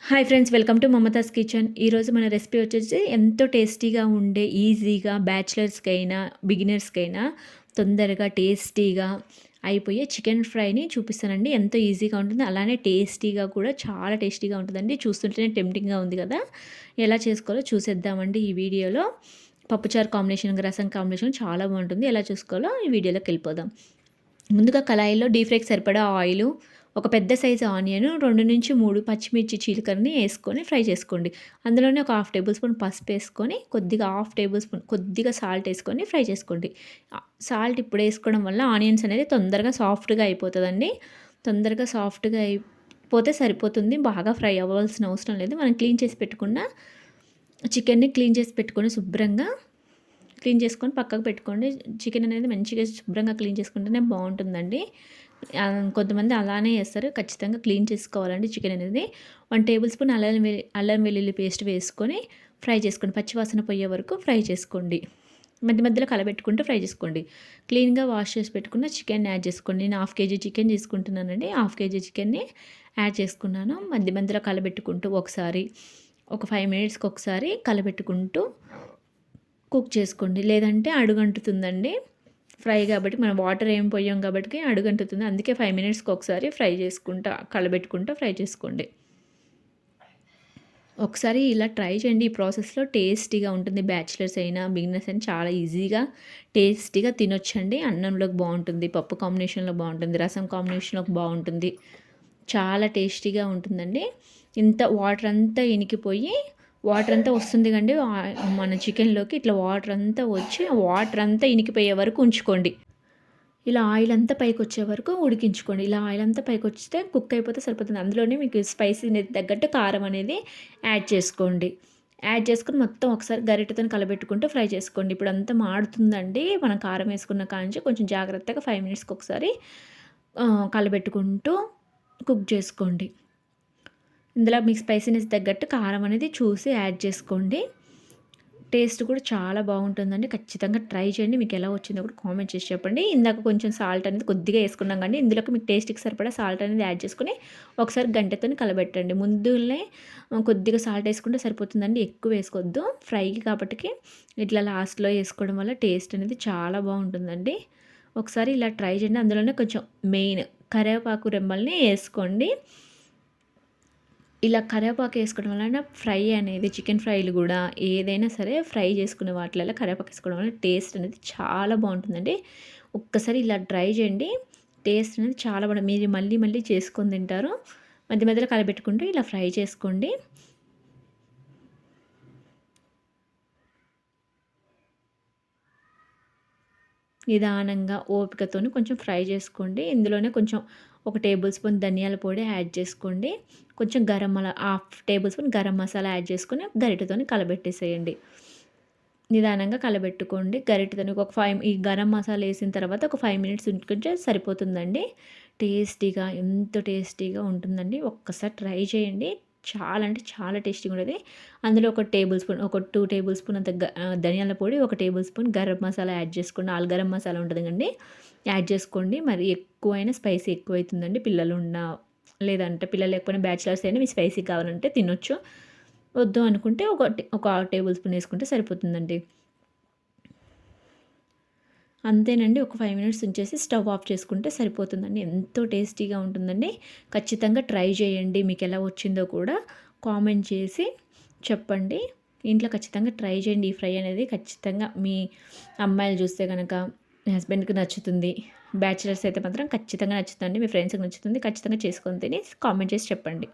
Hi friends, welcome to Mamata's kitchen. ఈరోజు మన recipe వచ్చేసి ఎంతో టేస్టీగా ఉండే, ఈజీగా బ్యాచిలర్స్కైనా బిగినర్స్కైనా తొందరగా టేస్టీగా అయిపోయే చికెన్ ఫ్రైని చూపిస్తానండి. ఎంతో ఈజీగా ఉంటుంది, అలానే టేస్టీగా కూడా చాలా టేస్టీగా ఉంటుందండి. చూస్తుంటేనే టెంప్టింగ్గా ఉంది కదా. ఎలా చేసుకోవాలో చూసేద్దామండి ఈ వీడియోలో. పప్పుచారు కాంబినేషన్, రసం కాంబినేషన్ చాలా బాగుంటుంది. ఎలా చూసుకోవాలో ఈ వీడియోలోకి వెళ్ళిపోదాం. ముందుగా కళాయిలో డీప్ ఫ్రైకి సరిపడా ఆయిలు, ఒక పెద్ద సైజు ఆనియన్, 2-3 పచ్చిమిర్చి చీలికలని వేసుకొని ఫ్రై చేసుకోండి. అందులోనే ఒక హాఫ్ టేబుల్ స్పూన్ పసుపు వేసుకొని, కొద్దిగా హాఫ్ టేబుల్ స్పూన్ కొద్దిగా సాల్ట్ వేసుకొని ఫ్రై చేసుకోండి. సాల్ట్ ఇప్పుడు వేసుకోవడం వల్ల ఆనియన్స్ అనేది తొందరగా సాఫ్ట్గా అయిపోతుందండి. తొందరగా సాఫ్ట్గా అయిపోతే సరిపోతుంది, బాగా ఫ్రై అవ్వాల్సిన అవసరం లేదు. మనం క్లీన్ చేసి పెట్టుకున్న చికెన్ని శుభ్రంగా క్లీన్ చేసుకొని పక్కకు పెట్టుకోండి. చికెన్ అనేది మంచిగా శుభ్రంగా క్లీన్ చేసుకుంటేనే బాగుంటుందండి. కొంతమంది అలానే చేస్తారు, ఖచ్చితంగా క్లీన్ చేసుకోవాలండి చికెన్ అనేది. 1 టేబుల్ స్పూన్ అల్లం వెల్లుల్లి పేస్ట్ వేసుకొని ఫ్రై చేసుకోండి. పచ్చివాసన పోయే వరకు ఫ్రై చేసుకోండి. మధ్య మధ్యలో కలబెట్టుకుంటూ ఫ్రై చేసుకోండి. క్లీన్గా వాష్ చేసి పెట్టుకున్న చికెన్ యాడ్ చేసుకోండి. నేను హాఫ్ కేజీ చికెన్ తీసుకుంటున్నానండి. హాఫ్ కేజీ చికెన్ని యాడ్ చేసుకున్నాను. మధ్య మధ్యలో కలబెట్టుకుంటూ ఒకసారి ఒక 5 మినిట్స్కి ఒకసారి కలబెట్టుకుంటూ కుక్ చేసుకోండి, లేదంటే అడుగంటుతుందండి. ఫ్రై కాబట్టి మనం వాటర్ ఏం పోయాం కాబట్టి అడుగంటుతుంది. అందుకే 5 మినిట్స్కి ఒకసారి ఫ్రై చేసుకుంటా కలబెట్టుకుంటూ ఫ్రై చేసుకోండి. ఒకసారి ఇలా ట్రై చేయండి. ఈ ప్రాసెస్లో టేస్టీగా ఉంటుంది. బ్యాచిలర్స్ అయినా బిగినర్స్ అయినా చాలా ఈజీగా టేస్టీగా తినొచ్చండి. అన్నంలోకి బాగుంటుంది, పప్పు కాంబినేషన్లో బాగుంటుంది, రసం కాంబినేషన్లోకి బాగుంటుంది. చాలా టేస్టీగా ఉంటుందండి. ఇంత వాటర్ అంతా ఇనికిపోయి వాటర్ అంతా వస్తుంది కండి మన చికెన్లోకి. ఇట్లా వాటర్ అంతా వచ్చి వాటర్ అంతా ఇనికిపోయే వరకు ఉంచుకోండి. ఇలా ఆయిల్ అంతా పైకి వచ్చే వరకు ఉడికించుకోండి. ఇలా ఆయిల్ అంతా పైకి వస్తే కుక్ అయిపోతే సరిపోతుంది. అందులోనే మీకు స్పైసీ తగ్గట్టు కారం అనేది యాడ్ చేసుకోండి. యాడ్ చేసుకొని మొత్తం ఒకసారి గరిటెతో కలబెట్టుకుంటూ ఫ్రై చేసుకోండి. ఇప్పుడు అంతా మాడుతుందండి. మనం కారం వేసుకున్న కాంచి కొంచెం జాగ్రత్తగా 5 మినిట్స్కి ఒకసారి కలబెట్టుకుంటూ కుక్ చేసుకోండి. ఇందులో మీకు స్పైసీనెస్ తగ్గట్టు కారం అనేది చూసి యాడ్ చేసుకోండి. టేస్ట్ కూడా చాలా బాగుంటుందండి. ఖచ్చితంగా ట్రై చేయండి. మీకు ఎలా వచ్చిందో కూడా కామెంట్ చేసి చెప్పండి. ఇందాక కొంచెం సాల్ట్ అనేది కొద్దిగా వేసుకున్నాం కానీ ఇందులోకి మీకు టేస్ట్కి సరిపడా సాల్ట్ అనేది యాడ్ చేసుకొని ఒకసారి గంటెతో కలబెట్టండి. ముందులే కొద్దిగా సాల్ట్ వేసుకుంటే సరిపోతుందండి, ఎక్కువ వేసుకోవద్దు ఫ్రైకి కాబట్టి. ఇట్లా లాస్ట్లో వేసుకోవడం వల్ల టేస్ట్ అనేది చాలా బాగుంటుందండి. ఒకసారి ఇలా ట్రై చేయండి. అందులోనే కొంచెం మెయిన్ కరివేపాకు రెమ్మల్ని వేసుకోండి. ఇలా కరివేపాకు వేసుకోవడం వలన ఫ్రై అనేది, చికెన్ ఫ్రైలు కూడా ఏదైనా సరే ఫ్రై చేసుకునే వాటిలలో కరివేపాకు వేసుకోవడం వల్ల టేస్ట్ అనేది చాలా బాగుంటుందండి. ఒక్కసారి ఇలా ట్రై చేయండి. టేస్ట్ అనేది చాలా బాగుంటుంది. మీరు మళ్ళీ మళ్ళీ చేసుకొని తింటారు. మధ్య మధ్యలో కలబెట్టుకుంటూ ఇలా ఫ్రై చేసుకోండి. నిదానంగా ఓపికతోని కొంచెం ఫ్రై చేసుకోండి. ఇందులోనే కొంచెం ఒక టేబుల్ స్పూన్ ధనియాల పొడి యాడ్ చేసుకోండి. కొంచెం half table spoon garam masala add చేసుకొని గరిటెతోని కలబెట్టేసేయండి. నిదానంగా కలబెట్టుకోండి గరిటెతోని. ఈ గరం మసాలా వేసిన తర్వాత ఒక 5 మినిట్స్ ఉంచుకుంటే సరిపోతుందండి. టేస్టీగా, ఎంతో టేస్టీగా ఉంటుందండి. ఒక్కసారి ట్రై చేయండి. చాలా అంటే చాలా టేస్టీగా ఉంటుంది. అందులో ఒక 2 టేబుల్ స్పూన్ అంత ధనియాల పొడి, 1 table spoon garam masala add చేసుకోండి. ఆల్ గరం మసాలా ఉంటుంది కండి, యాడ్ చేసుకోండి. మరి ఎక్కువైనా స్పైసీ ఎక్కువైతుందండి. పిల్లలు ఉన్న లేదంటే పిల్లలు లేకపోయినా బ్యాచిలర్స్ అయినా మీ స్పైసీ కావాలంటే తినొచ్చు. వద్దు అనుకుంటే ఒక టేబుల్ స్పూన్ వేసుకుంటే సరిపోతుందండి. అంతేనండి. ఒక 5 మినిట్స్ ఉంచేసి స్టవ్ ఆఫ్ చేసుకుంటే సరిపోతుందండి. ఎంతో టేస్టీగా ఉంటుందండి. ఖచ్చితంగా ట్రై చేయండి. మీకు ఎలా వచ్చిందో కూడా కామెంట్ చేసి చెప్పండి. ఇంట్లో ఖచ్చితంగా ట్రై చేయండి. ఈ ఫ్రై అనేది ఖచ్చితంగా మీ అమ్మాయిలు చూస్తే కనుక మీ హస్బెండ్‌కి నచ్చుతుంది. బ్యాచిలర్స్ అయితే మాత్రం ఖచ్చితంగా నచ్చుతుందండి. మీ ఫ్రెండ్స్‌కి నచ్చుతుంది. ఖచ్చితంగా చేసుకొని తిని కామెంట్ చేసి చెప్పండి.